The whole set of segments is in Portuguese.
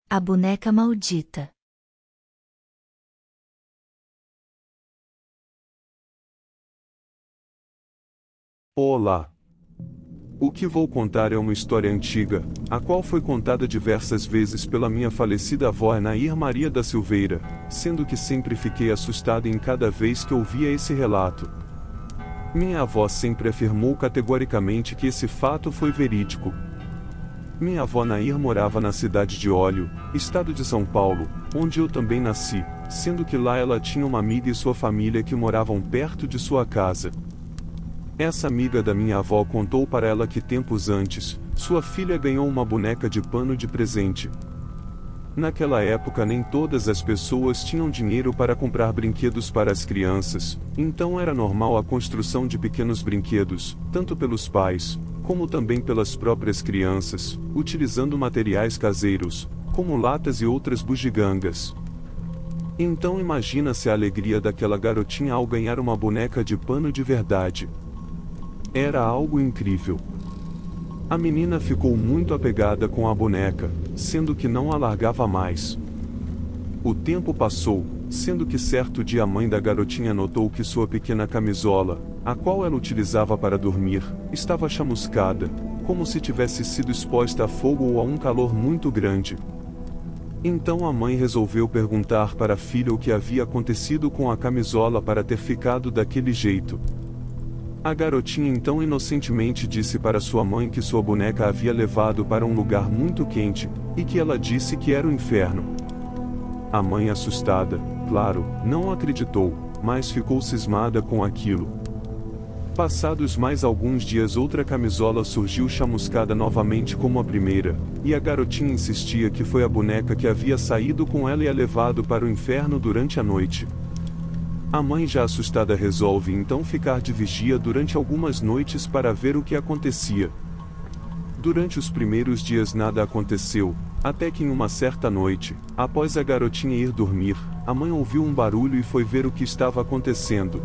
A boneca maldita. Olá! O que vou contar é uma história antiga, a qual foi contada diversas vezes pela minha falecida avó Nair Maria da Silveira, sendo que sempre fiquei assustado em cada vez que ouvia esse relato. Minha avó sempre afirmou categoricamente que esse fato foi verídico. Minha avó Nair morava na cidade de Óleo, estado de São Paulo, onde eu também nasci, sendo que lá ela tinha uma amiga e sua família que moravam perto de sua casa. Essa amiga da minha avó contou para ela que tempos antes, sua filha ganhou uma boneca de pano de presente. Naquela época nem todas as pessoas tinham dinheiro para comprar brinquedos para as crianças, então era normal a construção de pequenos brinquedos, tanto pelos pais, como também pelas próprias crianças, utilizando materiais caseiros, como latas e outras bugigangas. Então imagina-se a alegria daquela garotinha ao ganhar uma boneca de pano de verdade. Era algo incrível. A menina ficou muito apegada com a boneca, sendo que não a largava mais. O tempo passou, sendo que certo dia a mãe da garotinha notou que sua pequena camisola, a qual ela utilizava para dormir, estava chamuscada, como se tivesse sido exposta a fogo ou a um calor muito grande. Então a mãe resolveu perguntar para a filha o que havia acontecido com a camisola para ter ficado daquele jeito. A garotinha então inocentemente disse para sua mãe que sua boneca havia levado para um lugar muito quente, e que ela disse que era o inferno. A mãe, assustada, claro, não acreditou, mas ficou cismada com aquilo. Passados mais alguns dias outra camisola surgiu chamuscada novamente como a primeira, e a garotinha insistia que foi a boneca que havia saído com ela e a levado para o inferno durante a noite. A mãe, já assustada, resolve então ficar de vigia durante algumas noites para ver o que acontecia. Durante os primeiros dias nada aconteceu, até que em uma certa noite, após a garotinha ir dormir, a mãe ouviu um barulho e foi ver o que estava acontecendo.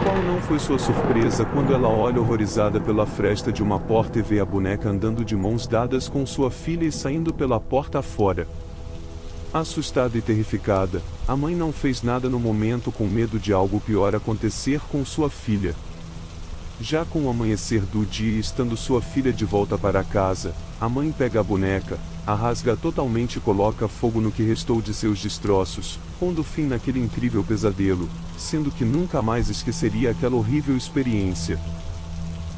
Qual não foi sua surpresa quando ela olha horrorizada pela fresta de uma porta e vê a boneca andando de mãos dadas com sua filha e saindo pela porta fora. Assustada e terrificada, a mãe não fez nada no momento, com medo de algo pior acontecer com sua filha. Já com o amanhecer do dia e estando sua filha de volta para casa, a mãe pega a boneca, a rasga totalmente e coloca fogo no que restou de seus destroços, pondo fim naquele incrível pesadelo, sendo que nunca mais esqueceria aquela horrível experiência.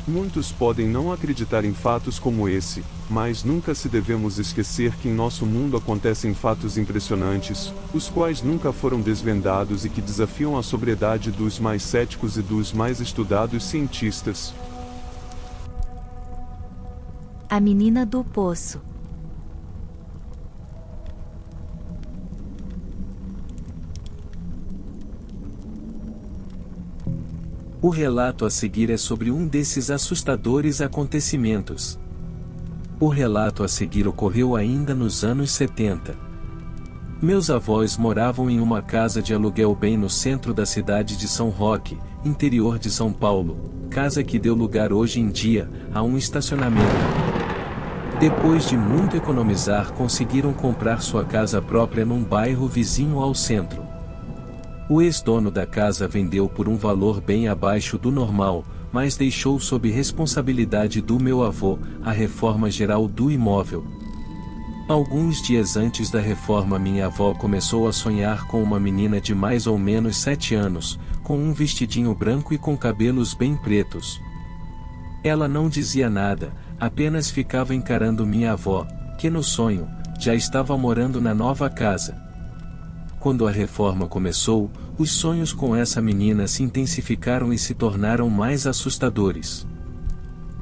Muitos podem não acreditar em fatos como esse, mas nunca se devemos esquecer que em nosso mundo acontecem fatos impressionantes, os quais nunca foram desvendados e que desafiam a sobriedade dos mais céticos e dos mais estudados cientistas. A menina do poço. O relato a seguir é sobre um desses assustadores acontecimentos. O relato a seguir ocorreu ainda nos anos 70. Meus avós moravam em uma casa de aluguel bem no centro da cidade de São Roque, interior de São Paulo, casa que deu lugar hoje em dia a um estacionamento. Depois de muito economizar, conseguiram comprar sua casa própria num bairro vizinho ao centro. O ex-dono da casa vendeu por um valor bem abaixo do normal, mas deixou sob responsabilidade do meu avô a reforma geral do imóvel. Alguns dias antes da reforma, minha avó começou a sonhar com uma menina de mais ou menos 7 anos, com um vestidinho branco e com cabelos bem pretos. Ela não dizia nada, apenas ficava encarando minha avó, que no sonho, já estava morando na nova casa. Quando a reforma começou, os sonhos com essa menina se intensificaram e se tornaram mais assustadores.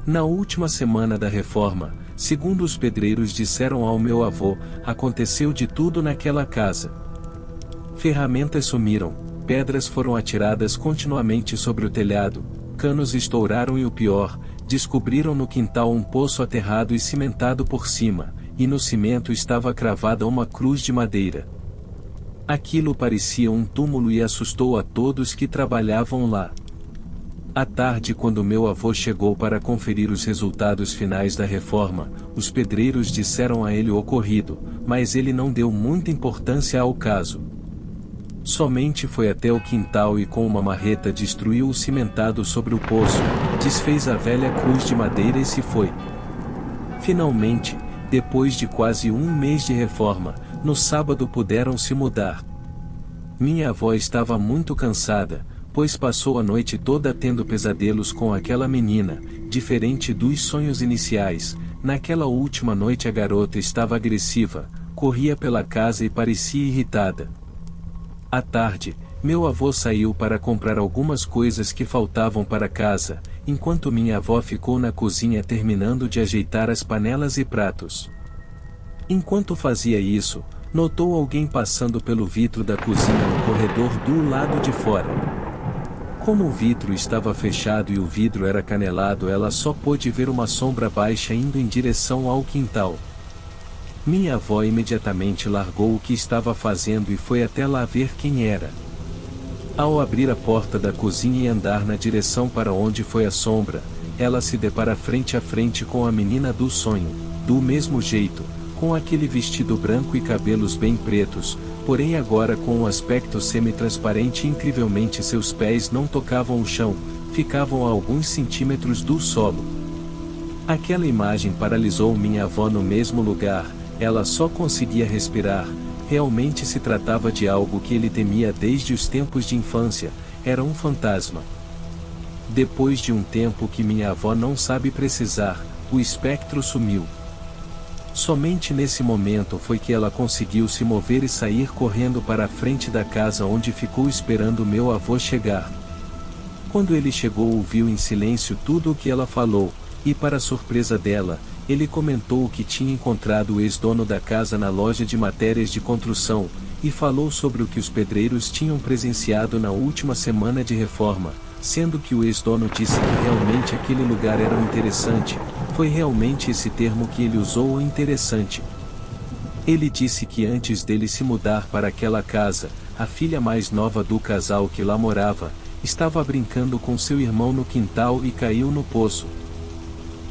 Na última semana da reforma, segundo os pedreiros disseram ao meu avô, aconteceu de tudo naquela casa. Ferramentas sumiram, pedras foram atiradas continuamente sobre o telhado, canos estouraram e o pior, descobriram no quintal um poço aterrado e cimentado por cima, e no cimento estava cravada uma cruz de madeira. Aquilo parecia um túmulo e assustou a todos que trabalhavam lá. À tarde, quando meu avô chegou para conferir os resultados finais da reforma, os pedreiros disseram a ele o ocorrido, mas ele não deu muita importância ao caso. Somente foi até o quintal e com uma marreta destruiu o cimentado sobre o poço, desfez a velha cruz de madeira e se foi. Finalmente, depois de quase um mês de reforma, no sábado puderam se mudar. Minha avó estava muito cansada, pois passou a noite toda tendo pesadelos com aquela menina, diferente dos sonhos iniciais. Naquela última noite a garota estava agressiva, corria pela casa e parecia irritada. À tarde, meu avô saiu para comprar algumas coisas que faltavam para casa, enquanto minha avó ficou na cozinha terminando de ajeitar as panelas e pratos. Enquanto fazia isso, notou alguém passando pelo vidro da cozinha no corredor do lado de fora. Como o vidro estava fechado e o vidro era canelado, ela só pôde ver uma sombra baixa indo em direção ao quintal. Minha avó imediatamente largou o que estava fazendo e foi até lá ver quem era. Ao abrir a porta da cozinha e andar na direção para onde foi a sombra, ela se depara frente a frente com a menina do sonho, do mesmo jeito, com aquele vestido branco e cabelos bem pretos, porém agora com um aspecto semi-transparente e incrivelmente seus pés não tocavam o chão, ficavam a alguns centímetros do solo. Aquela imagem paralisou minha avó no mesmo lugar, ela só conseguia respirar. Realmente se tratava de algo que ele temia desde os tempos de infância, era um fantasma. Depois de um tempo que minha avó não sabe precisar, o espectro sumiu. Somente nesse momento foi que ela conseguiu se mover e sair correndo para a frente da casa onde ficou esperando meu avô chegar. Quando ele chegou, ouviu em silêncio tudo o que ela falou, e para surpresa dela, ele comentou que tinha encontrado o ex-dono da casa na loja de matérias de construção, e falou sobre o que os pedreiros tinham presenciado na última semana de reforma, sendo que o ex-dono disse que realmente aquele lugar era interessante. Foi realmente esse termo que ele usou, interessante. Ele disse que antes dele se mudar para aquela casa, a filha mais nova do casal que lá morava, estava brincando com seu irmão no quintal e caiu no poço.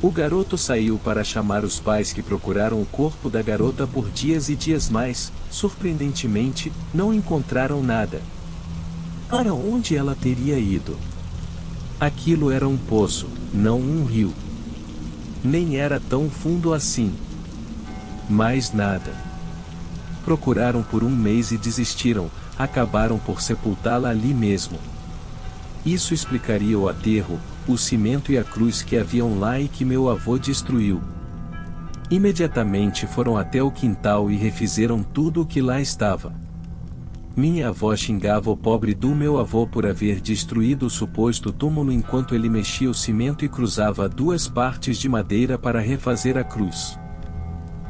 O garoto saiu para chamar os pais, que procuraram o corpo da garota por dias e dias, mas, surpreendentemente, não encontraram nada. Para onde ela teria ido? Aquilo era um poço, não um rio. Nem era tão fundo assim. Mais nada. Procuraram por um mês e desistiram, acabaram por sepultá-la ali mesmo. Isso explicaria o aterro, o cimento e a cruz que haviam lá e que meu avô destruiu. Imediatamente foram até o quintal e refizeram tudo o que lá estava. Minha avó xingava o pobre do meu avô por haver destruído o suposto túmulo enquanto ele mexia o cimento e cruzava duas partes de madeira para refazer a cruz.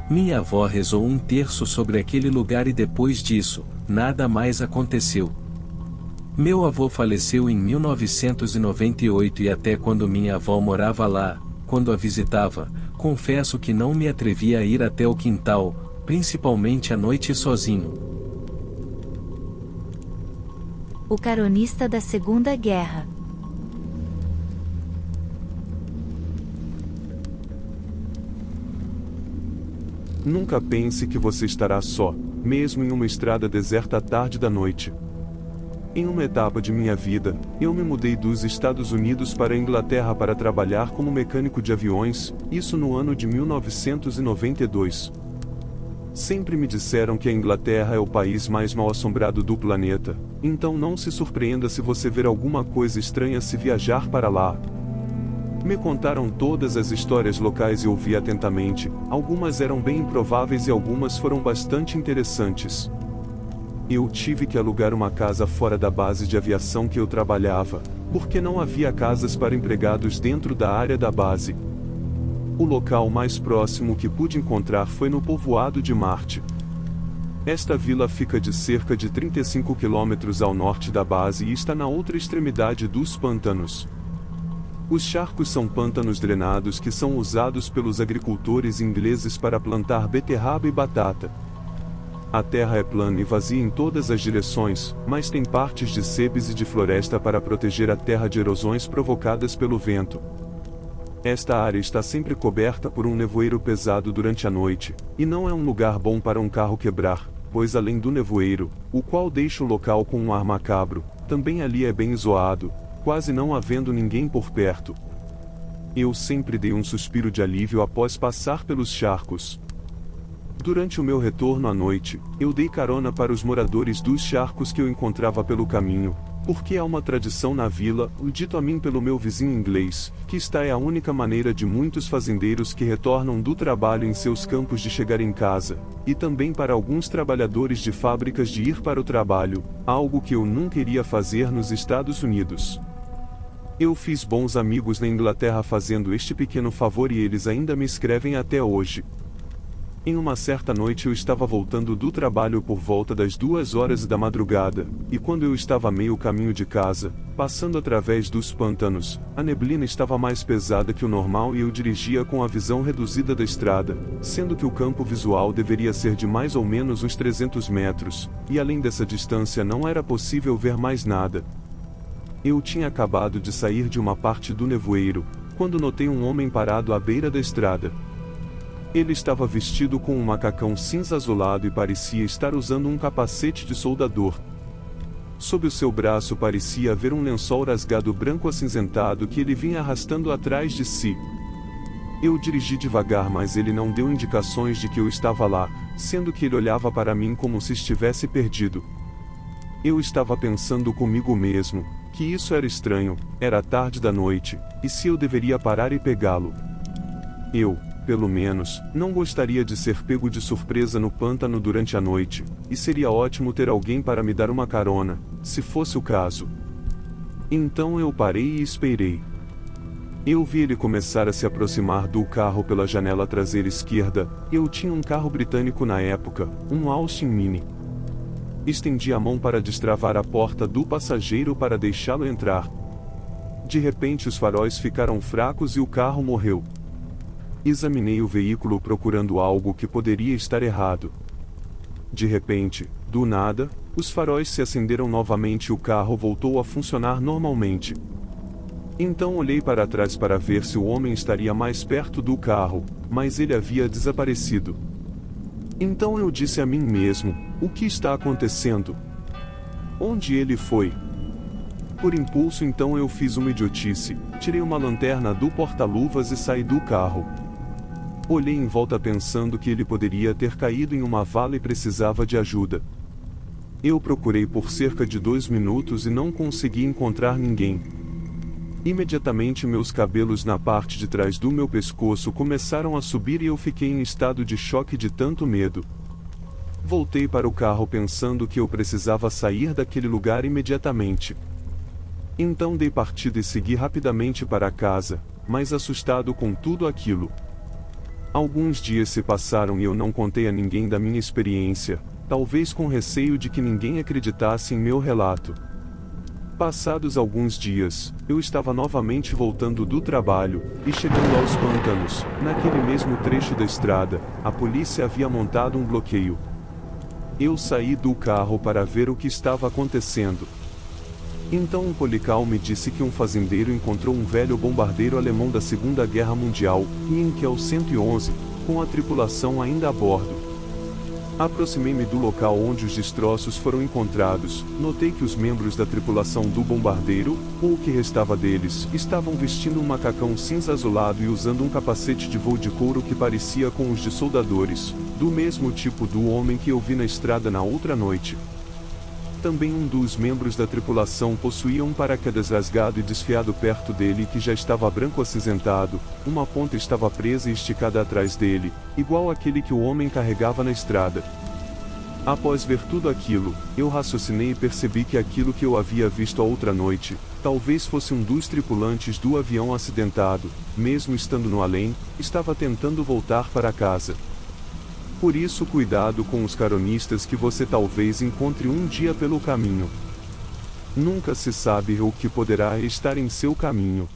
Minha avó rezou um terço sobre aquele lugar e depois disso, nada mais aconteceu. Meu avô faleceu em 1998 e até quando minha avó morava lá, quando a visitava, confesso que não me atrevia a ir até o quintal, principalmente à noite sozinho. O caronista da Segunda Guerra. Nunca pense que você estará só, mesmo em uma estrada deserta à tarde da noite. Em uma etapa de minha vida, eu me mudei dos Estados Unidos para a Inglaterra para trabalhar como mecânico de aviões, isso no ano de 1992. Sempre me disseram que a Inglaterra é o país mais mal-assombrado do planeta, então não se surpreenda se você ver alguma coisa estranha se viajar para lá. Me contaram todas as histórias locais e ouvi atentamente, algumas eram bem improváveis e algumas foram bastante interessantes. Eu tive que alugar uma casa fora da base de aviação que eu trabalhava, porque não havia casas para empregados dentro da área da base. O local mais próximo que pude encontrar foi no povoado de Marte. Esta vila fica de cerca de 35 quilômetros ao norte da base e está na outra extremidade dos pântanos. Os charcos são pântanos drenados que são usados pelos agricultores ingleses para plantar beterraba e batata. A terra é plana e vazia em todas as direções, mas tem partes de sebes e de floresta para proteger a terra de erosões provocadas pelo vento. Esta área está sempre coberta por um nevoeiro pesado durante a noite, e não é um lugar bom para um carro quebrar, pois além do nevoeiro, o qual deixa o local com um ar macabro, também ali é bem isolado, quase não havendo ninguém por perto. Eu sempre dei um suspiro de alívio após passar pelos charcos. Durante o meu retorno à noite, eu dei carona para os moradores dos charcos que eu encontrava pelo caminho, porque há uma tradição na vila, dito a mim pelo meu vizinho inglês, que esta é a única maneira de muitos fazendeiros que retornam do trabalho em seus campos de chegar em casa, e também para alguns trabalhadores de fábricas de ir para o trabalho, algo que eu nunca iria fazer nos Estados Unidos. Eu fiz bons amigos na Inglaterra fazendo este pequeno favor e eles ainda me escrevem até hoje. Em uma certa noite eu estava voltando do trabalho por volta das 2 horas da madrugada, e quando eu estava a meio caminho de casa, passando através dos pântanos, a neblina estava mais pesada que o normal e eu dirigia com a visão reduzida da estrada, sendo que o campo visual deveria ser de mais ou menos uns 300 metros, e além dessa distância não era possível ver mais nada. Eu tinha acabado de sair de uma parte do nevoeiro, quando notei um homem parado à beira da estrada. Ele estava vestido com um macacão cinza azulado e parecia estar usando um capacete de soldador. Sob o seu braço parecia haver um lençol rasgado branco acinzentado que ele vinha arrastando atrás de si. Eu dirigi devagar, mas ele não deu indicações de que eu estava lá, sendo que ele olhava para mim como se estivesse perdido. Eu estava pensando comigo mesmo, que isso era estranho, era tarde da noite, e se eu deveria parar e pegá-lo? Eu, pelo menos, não gostaria de ser pego de surpresa no pântano durante a noite, e seria ótimo ter alguém para me dar uma carona, se fosse o caso. Então eu parei e esperei. Eu vi ele começar a se aproximar do carro pela janela traseira esquerda. Eu tinha um carro britânico na época, um Austin Mini. Estendi a mão para destravar a porta do passageiro para deixá-lo entrar. De repente os faróis ficaram fracos e o carro morreu. Examinei o veículo procurando algo que poderia estar errado. De repente, do nada, os faróis se acenderam novamente e o carro voltou a funcionar normalmente. Então olhei para trás para ver se o homem estaria mais perto do carro, mas ele havia desaparecido. Então eu disse a mim mesmo: o que está acontecendo? Onde ele foi? Por impulso então eu fiz uma idiotice, tirei uma lanterna do porta-luvas e saí do carro. Olhei em volta pensando que ele poderia ter caído em uma vala e precisava de ajuda. Eu procurei por cerca de 2 minutos e não consegui encontrar ninguém. Imediatamente meus cabelos na parte de trás do meu pescoço começaram a subir e eu fiquei em estado de choque de tanto medo. Voltei para o carro pensando que eu precisava sair daquele lugar imediatamente. Então dei partida e segui rapidamente para casa, mas assustado com tudo aquilo. Alguns dias se passaram e eu não contei a ninguém da minha experiência, talvez com receio de que ninguém acreditasse em meu relato. Passados alguns dias, eu estava novamente voltando do trabalho, e chegando aos pântanos, naquele mesmo trecho da estrada, a polícia havia montado um bloqueio. Eu saí do carro para ver o que estava acontecendo. Então um polical me disse que um fazendeiro encontrou um velho bombardeiro alemão da Segunda Guerra Mundial, Heinkel 111, com a tripulação ainda a bordo. Aproximei-me do local onde os destroços foram encontrados. Notei que os membros da tripulação do bombardeiro, ou o que restava deles, estavam vestindo um macacão cinza azulado e usando um capacete de voo de couro que parecia com os de soldadores, do mesmo tipo do homem que eu vi na estrada na outra noite. Também um dos membros da tripulação possuía um paraquedas rasgado e desfiado perto dele que já estava branco acinzentado, uma ponta estava presa e esticada atrás dele, igual àquele que o homem carregava na estrada. Após ver tudo aquilo, eu raciocinei e percebi que aquilo que eu havia visto a outra noite, talvez fosse um dos tripulantes do avião acidentado, mesmo estando no além, estava tentando voltar para casa. Por isso cuidado com os caronistas que você talvez encontre um dia pelo caminho. Nunca se sabe o que poderá estar em seu caminho.